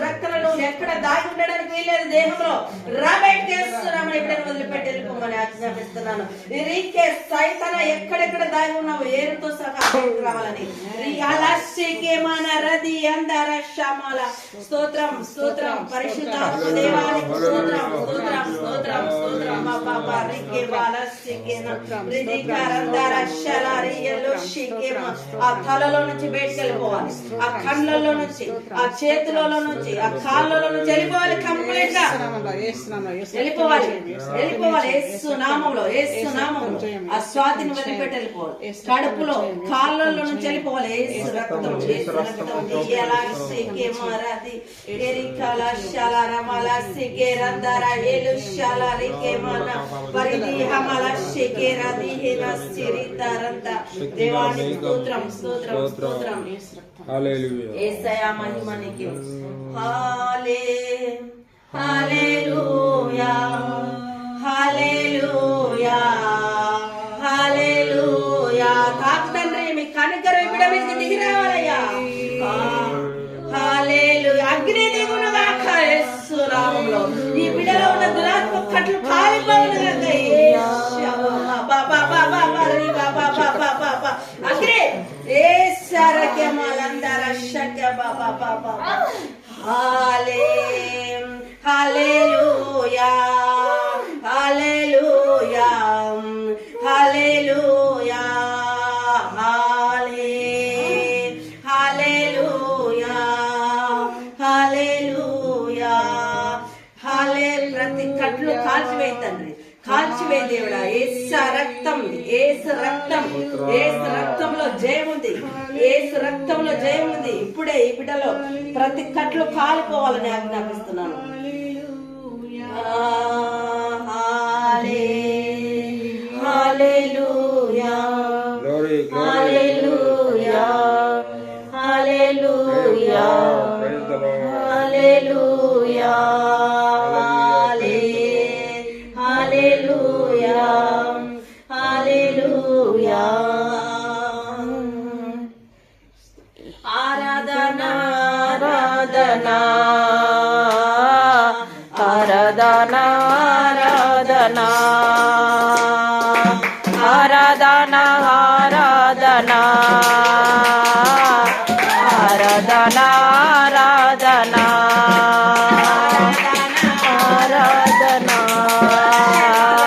రక్తంలో ఎక్కడ దాగి ఉండడానికి వీలేదు దేహంలో రాబయటకేస్తున్నామని ఎప్పుడైనా వదిలిపెట్టి వెళ్ళిపోమని ఆజ్ఞాపిస్తున్నాను. రీకే సైతన ఎక్కడెక్కడ దాగి ఉన్నావు ఏరుతో సహా రావాలని రది అందర శ్యామాల స్తోత్రం స్తోత్రం పరిశుద్ధ దేవానికి స్తోత్రం స్తోత్రం స్తోత్రం స్తోత్రం మా పాప రికే బాలసికేన రిదికారందర శలారియలో షికేమ ఆ తలలో నుంచి బయటికి వెళ్ళిపోవాలి, ఆ కండ్లలో నుంచి, ఆ చేతులలో నుంచి, ఆ కాళ్ళలో నుంచి వెళ్ళిపోవాలి. కంప్లీట్ గా వెళ్ళిపోవాలి వెళ్ళిపోవాలి. యేసు నామములో యేసు నామములో ఆ స్వాతిని వదిలిపెట్టి వెళ్ళిపోవాలి. కడుపులో కాళ్ళలో నుంచి వెళ్ళిపోవాలి. యేసు రక్తం యేసు రక్తం ఎలా సికే మరది ఎరికల శల రమల సికే రందర ఏలు శల రికే మన పరిది హమల సికే రది హిన సిరితరంత దేవానికి స్తోత్రం స్తోత్రం స్తోత్రం. హల్లెలూయా యేసయ్య మహిమ నీకే. హల్లెలూయా హల్లెలూయా హల్లెలూయా. తాకు తండ్రి మీ కనికరం బిడ్డ మీదకి దిగి రావాలయ్యా. హల్లెలూయా. అగ్ని దిగునుగాక యేసు నామములో. ఈ బిడ్డలో ఉన్న దురాత్మ కట్లు కాలిపోవునుగాక. అగ్ని ఏసరక్యమాలందర శక్య బాబా బాబా. హల్లెలూయా హల్లెలూయా హల్లెలూయా హల్లెలూయా హల్లెలూయా హల్లె. ప్రతి కట్లు కాల్చివేయి తండ్రి, కాల్చివేయి దేవుడా. యేసు రక్తం యేసు రక్తం యేసు రక్తంలో జయం ఉంది, యేసు రక్తంలో జయం ఉంది. ఇప్పుడే ఈ బిడ్డలో ప్రతి కట్లు కాలిపోవాలని ఆజ్ఞాపిస్తున్నాను. హల్లెలూయా హల్లెలూయా హల్లెలూయా హల్లెలూయా హల్లెలూయా హల్లెలూయా. ఆరాధనా ఆరాధనా ఆరాధనా ఆరాధనా ఆరాధనా ఆరాధనా ఆరాధనా